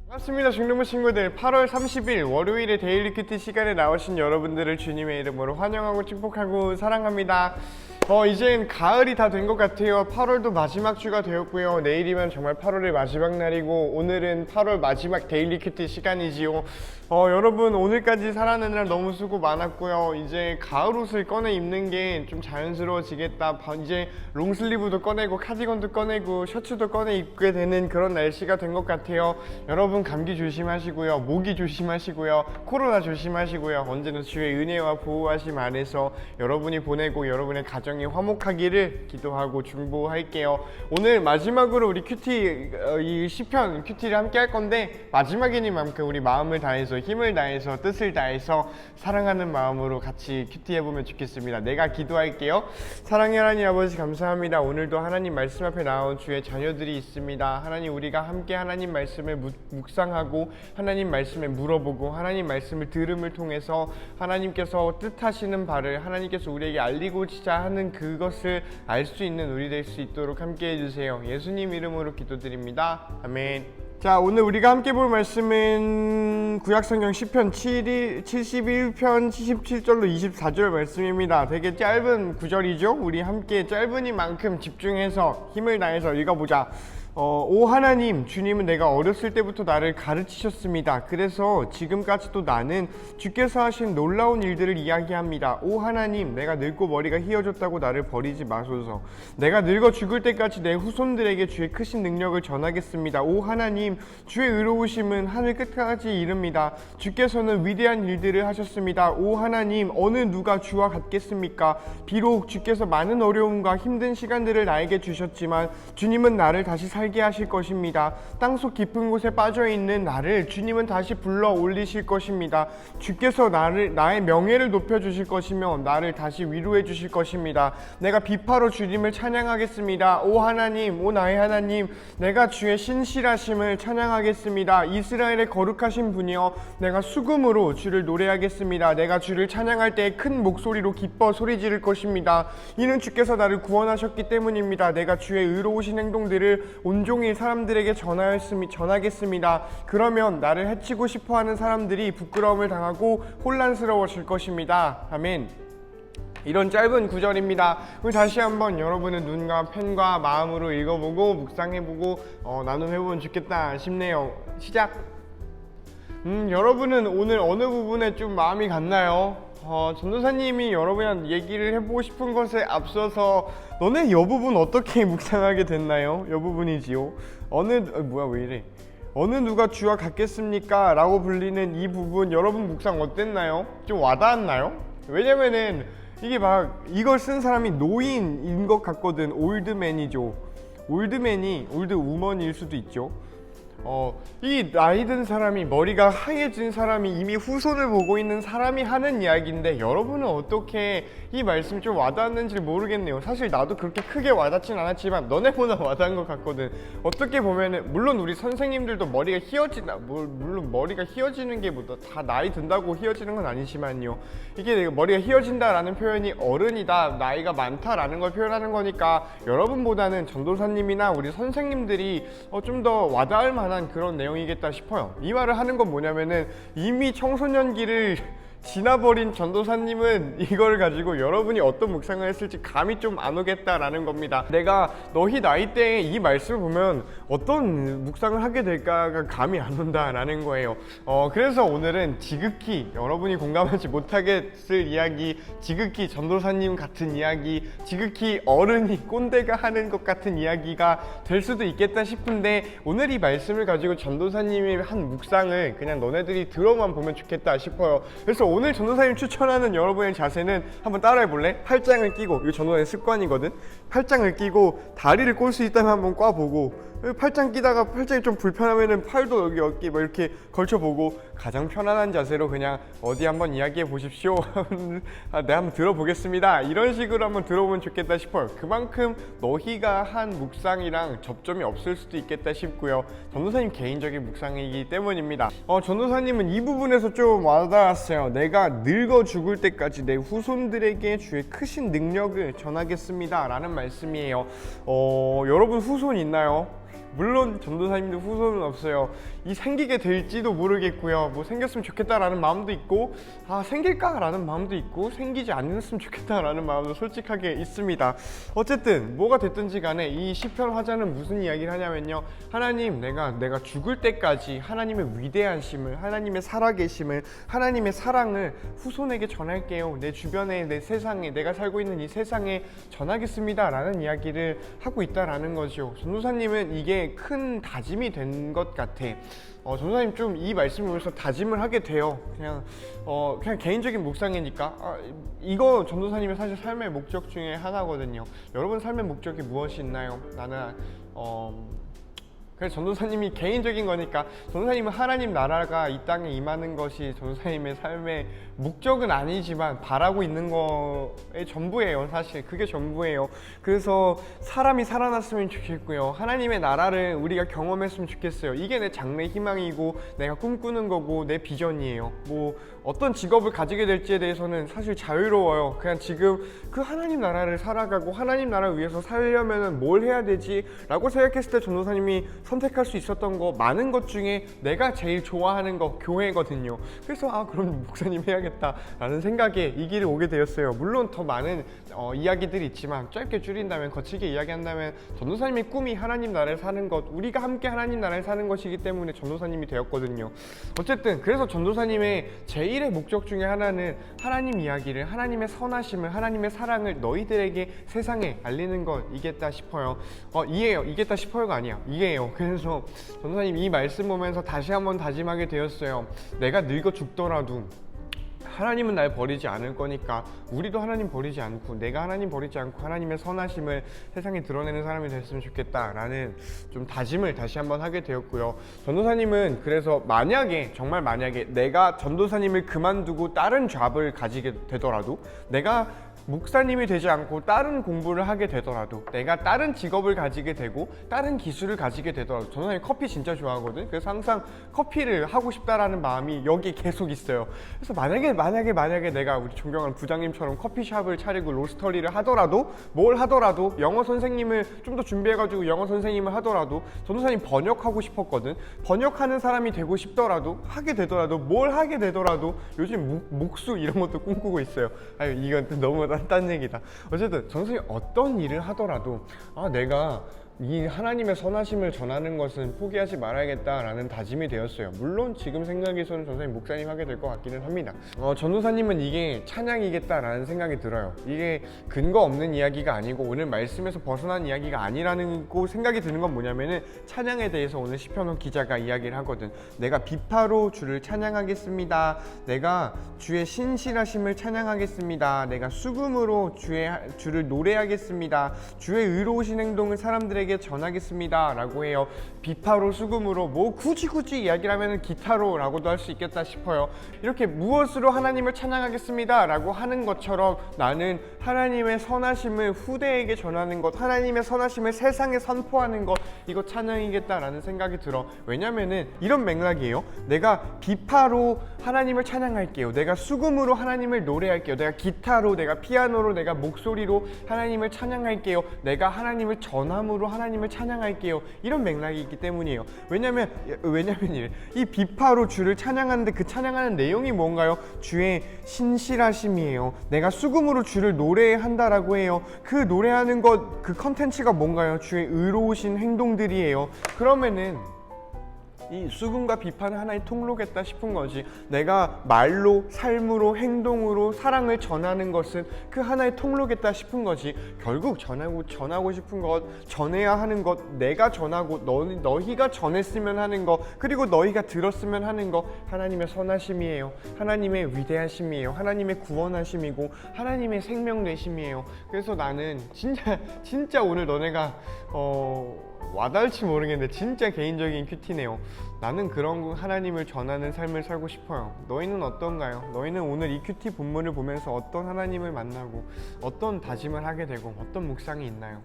반갑습니다. 중등부 친구들, 8월 30일 월요일에 데일리 큐티 시간에 나오신 여러분들을 주님의 이름으로 환영하고 축복하고 사랑합니다. 이젠 가을이 다 된 것 같아요. 8월도 마지막 주가 되었고요. 내일이면 정말 8월의 마지막 날이고, 오늘은 8월 마지막 데일리 큐티 시간이지요. 여러분, 오늘까지 살아내느라 너무 수고 많았고요. 이제 가을 옷을 꺼내 입는 게 좀 자연스러워지겠다. 이제 롱슬리브도 꺼내고 카디건도 꺼내고 셔츠도 꺼내 입게 되는 그런 날씨가 된 것 같아요. 여러분, 감기 조심하시고요. 모기 조심하시고요. 코로나 조심하시고요. 언제나 주의 은혜와 보호하심 안에서 여러분이 보내고 여러분의 가정이 화목하기를 기도하고 중보할게요. 오늘 마지막으로 우리 큐티 이 시편 큐티를 함께 할 건데, 마지막이니만큼 우리 마음을 다해서 힘을 다해서 뜻을 다해서 사랑하는 마음으로 같이 큐티 해보면 좋겠습니다. 내가 기도할게요. 사랑의 하나님 아버지, 감사합니다. 오늘도 하나님 말씀 앞에 나온 주의 자녀들이 있습니다. 하나님, 우리가 함께 하나님 말씀을 묵상하고 하나님 말씀에 물어보고 하나님 말씀을 들음을 통해서 하나님께서 뜻하시는 바를 하나님께서 우리에게 알리고자 하는 그것을 알 수 있는 우리 될 수 있도록 함께 해주세요. 예수님 이름으로 기도드립니다. 아멘. 자, 오늘 우리가 함께 볼 말씀은 구약성경 시편 71편 77절로 24절 말씀입니다. 되게 짧은 구절이죠. 우리 함께 짧으니만큼 집중해서 힘을 다해서 읽어보자. 오 하나님, 주님은 내가 어렸을 때부터 나를 가르치셨습니다. 그래서 지금까지도 나는 주께서 하신 놀라운 일들을 이야기합니다. 오 하나님, 내가 늙고 머리가 휘어졌다고 나를 버리지 마소서. 내가 늙어 죽을 때까지 내 후손들에게 주의 크신 능력을 전하겠습니다. 오 하나님, 주의 의로우심은 하늘 끝까지 이릅니다. 주께서는 위대한 일들을 하셨습니다. 오 하나님, 어느 누가 주와 같겠습니까? 비록 주께서 많은 어려움과 힘든 시간들을 나에게 주셨지만 주님은 나를 다시 살게 하실 것입니다. 땅속 깊은 곳에 빠져있는 나를 주님은 다시 불러 올리실 것입니다. 주께서 나의 명예를 높여주실 것이며 나를 다시 위로해 주실 것입니다. 내가 비파로 주님을 찬양하겠습니다. 오 하나님, 오 나의 하나님, 내가 주의 신실하심을 찬양하겠습니다. 이스라엘의 거룩하신 분이여, 내가 수금으로 주를 노래하겠습니다. 내가 주를 찬양할 때 큰 목소리로 기뻐 소리 지를 것입니다. 이는 주께서 나를 구원하셨기 때문입니다. 내가 주의 의로우신 행동들을 온종일 사람들에게 전하겠습니다. 그러면 나를 해치고 싶어하는 사람들이 부끄러움을 당하고 혼란스러워질 것입니다. 아멘. 이런 짧은 구절입니다. 그럼 다시 한번 여러분은 눈과 펜과 마음으로 읽어보고 묵상해보고 나눔해보면 좋겠다 싶네요. 시작! 여러분은 오늘 어느 부분에 좀 마음이 갔나요? 전도사님이 여러분이랑 얘기를 해보고 싶은 것에 앞서서 너네 여 부분 어떻게 묵상하게 됐나요? 여 부분이지요. 뭐야 왜 이래? 어느 누가 주와 같겠습니까? 라고 불리는 이 부분, 여러분 묵상 어땠나요? 좀 와닿았나요? 왜냐면은 이게 막 이걸 쓴 사람이 노인인 것 같거든. 올드맨이죠. 올드우먼일 수도 있죠. 이 나이 든 사람이, 머리가 하얘진 사람이, 이미 후손을 보고 있는 사람이 하는 이야기인데, 여러분은 어떻게 이 말씀이 좀 와닿았는지 모르겠네요. 사실 나도 그렇게 크게 와닿진 않았지만 너네보다 와닿은 것 같거든. 어떻게 보면은, 물론 우리 선생님들도 머리가 물론 머리가 휘어지는 게 뭐 다 나이 든다고 휘어지는 건 아니지만요, 이게 머리가 휘어진다라는 표현이 어른이다, 나이가 많다라는 걸 표현하는 거니까 여러분보다는 전도사님이나 우리 선생님들이 좀 더 와닿을 만한 그런 내용이겠다 싶어요. 이 말을 하는 건 뭐냐면은, 이미 청소년기를 지나버린 전도사님은 이걸 가지고 여러분이 어떤 묵상을 했을지 감이 좀 안 오겠다라는 겁니다. 내가 너희 나이대에 이 말씀을 보면 어떤 묵상을 하게 될까가 감이 안 온다라는 거예요. 그래서 오늘은 지극히 여러분이 공감하지 못하겠을 이야기, 지극히 전도사님 같은 이야기, 지극히 어른이 꼰대가 하는 것 같은 이야기가 될 수도 있겠다 싶은데, 오늘 이 말씀을 가지고 전도사님이 한 묵상을 그냥 너네들이 들어만 보면 좋겠다 싶어요. 그래서 오늘 전도사님 추천하는 여러분의 자세는 한번 따라해 볼래? 팔짱을 끼고, 이거 전도사님 습관이거든. 팔짱을 끼고 다리를 꼴 수 있다면 한번 꽈보고, 팔짱 끼다가 팔짱이 좀 불편하면은 팔도 여기 어깨 뭐 이렇게 걸쳐보고 가장 편안한 자세로 그냥 어디 한번 이야기해 보십시오. 네, 한번 들어보겠습니다. 이런 식으로 한번 들어보면 좋겠다 싶어요. 그만큼 너희가 한 묵상이랑 접점이 없을 수도 있겠다 싶고요. 전도사님 개인적인 묵상이기 때문입니다. 전도사님은 이 부분에서 좀 와닿았어요. 내가 늙어 죽을 때까지 내 후손들에게 주의 크신 능력을 전하겠습니다 라는 말씀이에요. 여러분 후손 있나요? 물론 전도사님도 후손은 없어요. 이 생기게 될지도 모르겠고요. 뭐 생겼으면 좋겠다라는 마음도 있고, 생길까라는 마음도 있고, 생기지 않았으면 좋겠다라는 마음도 솔직하게 있습니다. 어쨌든 뭐가 됐든지 간에 이 시편 화자는 무슨 이야기를 하냐면요, 하나님, 내가 죽을 때까지 하나님의 위대하심을, 하나님의 살아계심을, 하나님의 사랑을 후손에게 전할게요. 내 주변에, 내 세상에, 내가 살고 있는 이 세상에 전하겠습니다 라는 이야기를 하고 있다라는 거죠. 전도사님은 이게 큰 다짐이 된 것 같아. 전도사님 좀 이 말씀을 보면서 다짐을 하게 돼요. 그냥 개인적인 묵상이니까. 이거 전도사님의 사실 삶의 목적 중에 하나거든요. 여러분 삶의 목적이 무엇이 있나요? 나는 그래서 전도사님이 개인적인 거니까, 전도사님은 하나님 나라가 이 땅에 임하는 것이 전도사님의 삶의 목적은 아니지만 바라고 있는 거의 전부예요. 사실 그게 전부예요. 그래서 사람이 살아났으면 좋겠고요, 하나님의 나라를 우리가 경험했으면 좋겠어요. 이게 내 장래 희망이고 내가 꿈꾸는 거고 내 비전이에요. 뭐 어떤 직업을 가지게 될지에 대해서는 사실 자유로워요. 그냥 지금 그 하나님 나라를 살아가고 하나님 나라를 위해서 살려면 뭘 해야 되지? 라고 생각했을 때 전도사님이 선택할 수 있었던 거 많은 것 중에 내가 제일 좋아하는 거 교회거든요. 그래서 그럼 목사님 해야겠다 라는 생각에 이 길을 오게 되었어요. 물론 더 많은 이야기들이 있지만 짧게 줄인다면, 거칠게 이야기한다면 전도사님의 꿈이 하나님 나라를 사는 것, 우리가 함께 하나님 나라를 사는 것이기 때문에 전도사님이 되었거든요. 어쨌든 그래서 전도사님의 제1의 목적 중에 하나는 하나님 이야기를, 하나님의 선하심을, 하나님의 사랑을 너희들에게 세상에 알리는 것이겠다 싶어요. 이게요, 이겠다 싶어요가 아니야, 이게요. 그래서 전도사님 이 말씀 보면서 다시 한번 다짐하게 되었어요. 내가 늙어 죽더라도 하나님은 날 버리지 않을 거니까 우리도 하나님 버리지 않고, 내가 하나님 버리지 않고 하나님의 선하심을 세상에 드러내는 사람이 됐으면 좋겠다라는 좀 다짐을 다시 한번 하게 되었고요. 전도사님은 그래서 정말 만약에 내가 전도사님을 그만두고 다른 잡을 가지게 되더라도, 내가 목사님이 되지 않고 다른 공부를 하게 되더라도, 내가 다른 직업을 가지게 되고 다른 기술을 가지게 되더라도, 전도사님 커피 진짜 좋아하거든. 그래서 항상 커피를 하고 싶다라는 마음이 여기에 계속 있어요. 그래서 만약에 내가 우리 존경하는 부장님처럼 커피숍을 차리고 로스터리를 하더라도, 뭘 하더라도, 영어 선생님을 좀 더 준비해가지고 영어 선생님을 하더라도, 전도사님 번역하고 싶었거든. 번역하는 사람이 되고 싶더라도, 하게 되더라도, 뭘 하게 되더라도, 요즘 목수 이런 것도 꿈꾸고 있어요. 이건 너무 딴 얘기다. 어쨌든 전도사님이 어떤 일을 하더라도 내가 이 하나님의 선하심을 전하는 것은 포기하지 말아야겠다라는 다짐이 되었어요. 물론 지금 생각에서는 전도사님 목사님 하게 될 것 같기는 합니다. 전도사님은 이게 찬양이겠다라는 생각이 들어요. 이게 근거 없는 이야기가 아니고 오늘 말씀에서 벗어난 이야기가 아니라는 생각이 드는 건 뭐냐면은, 찬양에 대해서 오늘 시편원 기자가 이야기를 하거든. 내가 비파로 주를 찬양하겠습니다. 내가 주의 신실하심을 찬양하겠습니다. 내가 수금으로 주를 노래하겠습니다. 주의 의로우신 행동을 사람들에게 전하겠습니다 라고 해요. 비파로, 수금으로, 뭐 굳이 이야기를 하면 기타로 라고도 할 수 있겠다 싶어요. 이렇게 무엇으로 하나님을 찬양하겠습니다 라고 하는 것처럼 나는 하나님의 선하심을 후대에게 전하는 것, 하나님의 선하심을 세상에 선포하는 것, 이거 찬양이겠다라는 생각이 들어. 왜냐면은 이런 맥락이에요. 내가 비파로 하나님을 찬양할게요. 내가 수금으로 하나님을 노래할게요. 내가 기타로, 내가 피아노로, 내가 목소리로 하나님을 찬양할게요. 내가 하나님을 전함으로 하나님을 찬양할게요. 이런 맥락이 있기 때문이에요. 왜냐면 이 비파로 주를 찬양하는데 그 찬양하는 내용이 뭔가요? 주의 신실하심이에요. 내가 수금으로 주를 노래한다라고 해요. 그 노래하는 것, 그 컨텐츠가 뭔가요? 주의 의로우신 행동들이에요. 그러면은 이 수금과 비판은 하나의 통로겠다 싶은 거지. 내가 말로, 삶으로, 행동으로 사랑을 전하는 것은 그 하나의 통로겠다 싶은 거지. 결국 전하고 싶은 것, 전해야 하는 것, 내가 전하고 너희가 전했으면 하는 것, 그리고 너희가 들었으면 하는 것, 하나님의 선하심이에요. 하나님의 위대하심이에요. 하나님의 구원하심이고 하나님의 생명 내심이에요. 그래서 나는 진짜 오늘 너네가 와닿을지 모르겠는데 진짜 개인적인 큐티네요. 나는 그런 하나님을 전하는 삶을 살고 싶어요. 너희는 어떤가요? 너희는 오늘 이 큐티 본문을 보면서 어떤 하나님을 만나고 어떤 다짐을 하게 되고 어떤 묵상이 있나요?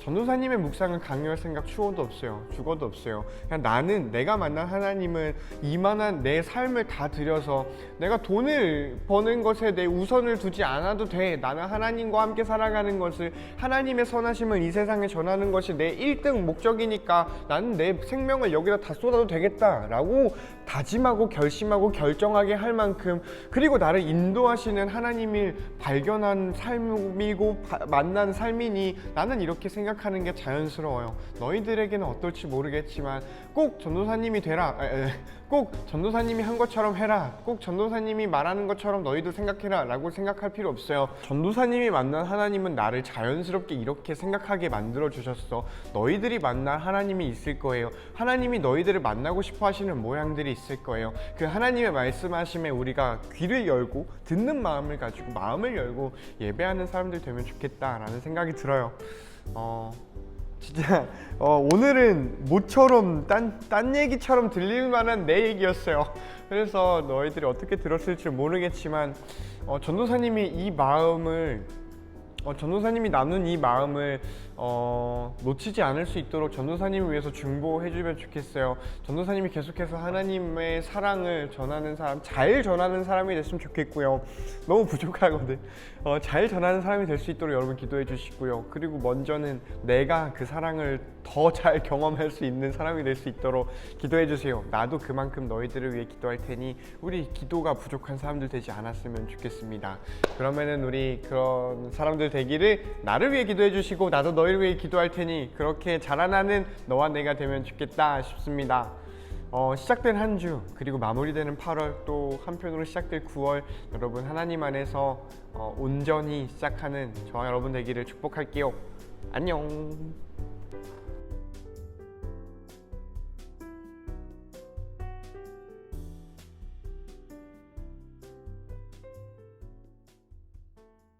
전도사님의 묵상은 강요할 생각 추워도 없어요. 죽어도 없어요. 그냥 나는 내가 만난 하나님은 이만한 내 삶을 다 들여서 내가 돈을 버는 것에 내 우선을 두지 않아도 돼. 나는 하나님과 함께 살아가는 것을, 하나님의 선하심을 이 세상에 전하는 것이 내 1등 목적이니까 나는 내 생명을 여기다 다 쏟아도 되겠다라고 다짐하고 결심하고 결정하게 할 만큼, 그리고 나를 인도하시는 하나님을 발견한 삶이고 만난 삶이니 나는 이렇게 생각하는 게 자연스러워요. 너희들에게는 어떨지 모르겠지만 꼭 전도사님이 되라, 꼭 전도사님이 한 것처럼 해라, 꼭 전도사님이 말하는 것처럼 너희도 생각해라 라고 생각할 필요 없어요. 전도사님이 만난 하나님은 나를 자연스럽게 이렇게 생각하게 만들어 주셨어. 너희들이 만날 하나님이 있을 거예요. 하나님이 너희들을 만나고 싶어 하시는 모양들이 있을 거예요. 그 하나님의 말씀하심에 우리가 귀를 열고 듣는 마음을 가지고 마음을 열고 예배하는 사람들 되면 좋겠다라는 생각이 들어요. 진짜 오늘은 모처럼 딴 얘기처럼 들릴 만한 내 얘기였어요. 그래서 너희들이 어떻게 들었을지 모르겠지만 전도사님이 이 마음을 전도사님이 나눈 이 마음을 놓치지 않을 수 있도록 전도사님을 위해서 중보해주면 좋겠어요. 전도사님이 계속해서 하나님의 사랑을 전하는 사람, 잘 전하는 사람이 됐으면 좋겠고요. 너무 부족하거든. 잘 전하는 사람이 될 수 있도록 여러분 기도해 주시고요. 그리고 먼저는 내가 그 사랑을 더 잘 경험할 수 있는 사람이 될 수 있도록 기도해 주세요. 나도 그만큼 너희들을 위해 기도할 테니 우리 기도가 부족한 사람들 되지 않았으면 좋겠습니다. 그러면은 우리 그런 사람들 되기를 나를 위해 기도해 주시고 나도 너희를 위해 기도할 테니 그렇게 자라나는 너와 내가 되면 좋겠다 싶습니다. 시작된 한 주, 그리고 마무리되는 8월, 또 한편으로 시작될 9월, 여러분 하나님 안에서 온전히 시작하는 저와 여러분 되기를 축복할게요. 안녕.